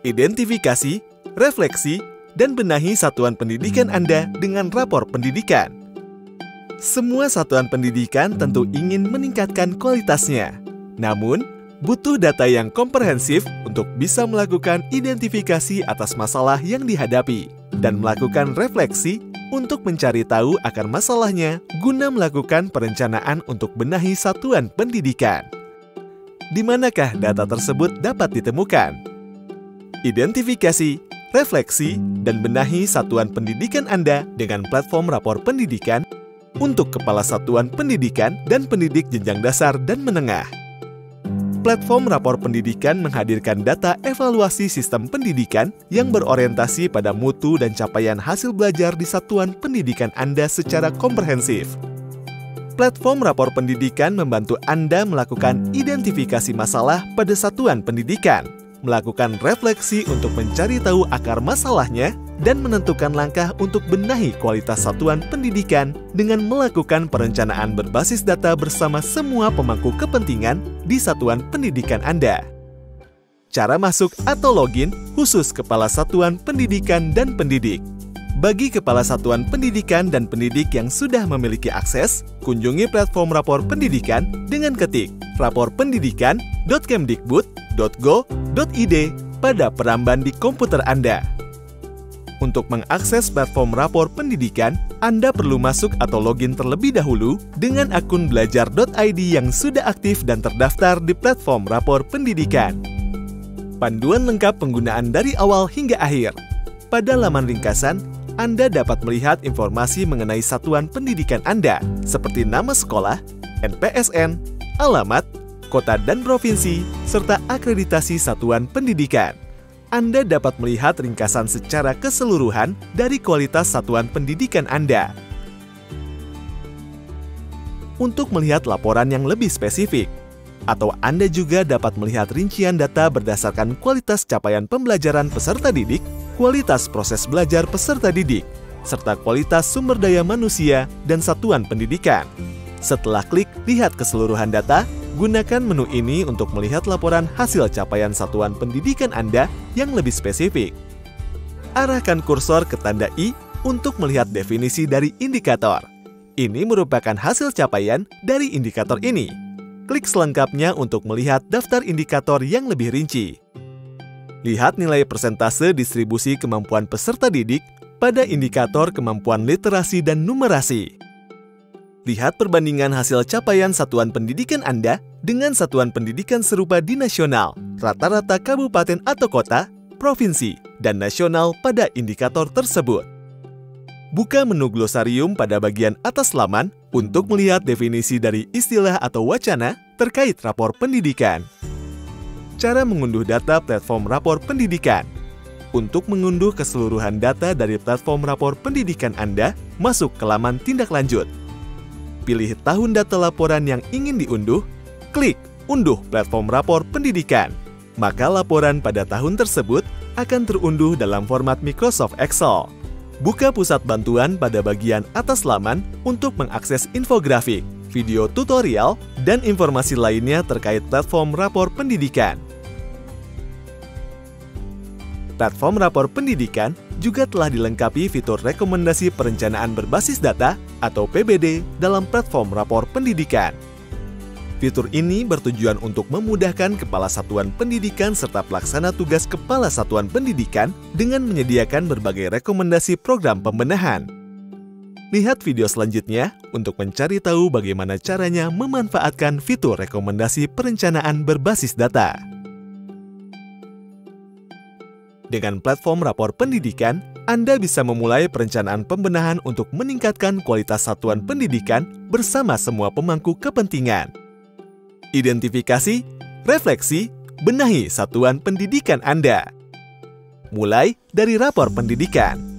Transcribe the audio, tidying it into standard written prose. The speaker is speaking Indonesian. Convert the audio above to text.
identifikasi, refleksi, dan benahi satuan pendidikan Anda dengan rapor pendidikan. Semua satuan pendidikan tentu ingin meningkatkan kualitasnya. Namun, butuh data yang komprehensif untuk bisa melakukan identifikasi atas masalah yang dihadapi dan melakukan refleksi untuk mencari tahu akar masalahnya guna melakukan perencanaan untuk benahi satuan pendidikan. Di manakah data tersebut dapat ditemukan? Identifikasi, refleksi, dan benahi satuan pendidikan Anda dengan platform rapor pendidikan untuk kepala satuan pendidikan dan pendidik jenjang dasar dan menengah. Platform rapor pendidikan menghadirkan data evaluasi sistem pendidikan yang berorientasi pada mutu dan capaian hasil belajar di satuan pendidikan Anda secara komprehensif. Platform rapor pendidikan membantu Anda melakukan identifikasi masalah pada satuan pendidikan, melakukan refleksi untuk mencari tahu akar masalahnya, dan menentukan langkah untuk benahi kualitas satuan pendidikan dengan melakukan perencanaan berbasis data bersama semua pemangku kepentingan di satuan pendidikan Anda. Cara masuk atau login khusus kepala satuan pendidikan dan pendidik. Bagi kepala satuan pendidikan dan pendidik yang sudah memiliki akses, kunjungi platform rapor pendidikan dengan ketik raporpendidikan.kemdikbud.go.id pada peramban di komputer Anda. Untuk mengakses platform rapor pendidikan, Anda perlu masuk atau login terlebih dahulu dengan akun belajar.id yang sudah aktif dan terdaftar di platform rapor pendidikan. Panduan lengkap penggunaan dari awal hingga akhir. Pada laman ringkasan, Anda dapat melihat informasi mengenai satuan pendidikan Anda, seperti nama sekolah, NPSN, alamat, kota dan provinsi, serta akreditasi satuan pendidikan. Anda dapat melihat ringkasan secara keseluruhan dari kualitas satuan pendidikan Anda. Untuk melihat laporan yang lebih spesifik, atau Anda juga dapat melihat rincian data berdasarkan kualitas capaian pembelajaran peserta didik, kualitas proses belajar peserta didik, serta kualitas sumber daya manusia dan satuan pendidikan. Setelah klik lihat keseluruhan data, gunakan menu ini untuk melihat laporan hasil capaian satuan pendidikan Anda yang lebih spesifik. Arahkan kursor ke tanda I untuk melihat definisi dari indikator. Ini merupakan hasil capaian dari indikator ini. Klik selengkapnya untuk melihat daftar indikator yang lebih rinci. Lihat nilai persentase distribusi kemampuan peserta didik pada indikator kemampuan literasi dan numerasi. Lihat perbandingan hasil capaian satuan pendidikan Anda dengan satuan pendidikan serupa di nasional, rata-rata kabupaten atau kota, provinsi, dan nasional pada indikator tersebut. Buka menu glosarium pada bagian atas laman untuk melihat definisi dari istilah atau wacana terkait rapor pendidikan. Cara mengunduh data platform rapor pendidikan. Untuk mengunduh keseluruhan data dari platform rapor pendidikan Anda, masuk ke laman tindak lanjut. Pilih tahun data laporan yang ingin diunduh, klik Unduh platform rapor pendidikan. Maka laporan pada tahun tersebut akan terunduh dalam format Microsoft Excel. Buka pusat bantuan pada bagian atas laman untuk mengakses infografik, video tutorial, dan informasi lainnya terkait platform rapor pendidikan. Platform rapor pendidikan juga telah dilengkapi fitur rekomendasi perencanaan berbasis data atau PBD dalam platform rapor pendidikan. Fitur ini bertujuan untuk memudahkan kepala satuan pendidikan serta pelaksana tugas kepala satuan pendidikan dengan menyediakan berbagai rekomendasi program pembenahan. Lihat video selanjutnya untuk mencari tahu bagaimana caranya memanfaatkan fitur rekomendasi perencanaan berbasis data. Dengan platform rapor pendidikan, Anda bisa memulai perencanaan pembenahan untuk meningkatkan kualitas satuan pendidikan bersama semua pemangku kepentingan. Identifikasi, refleksi, benahi satuan pendidikan Anda. Mulai dari rapor pendidikan.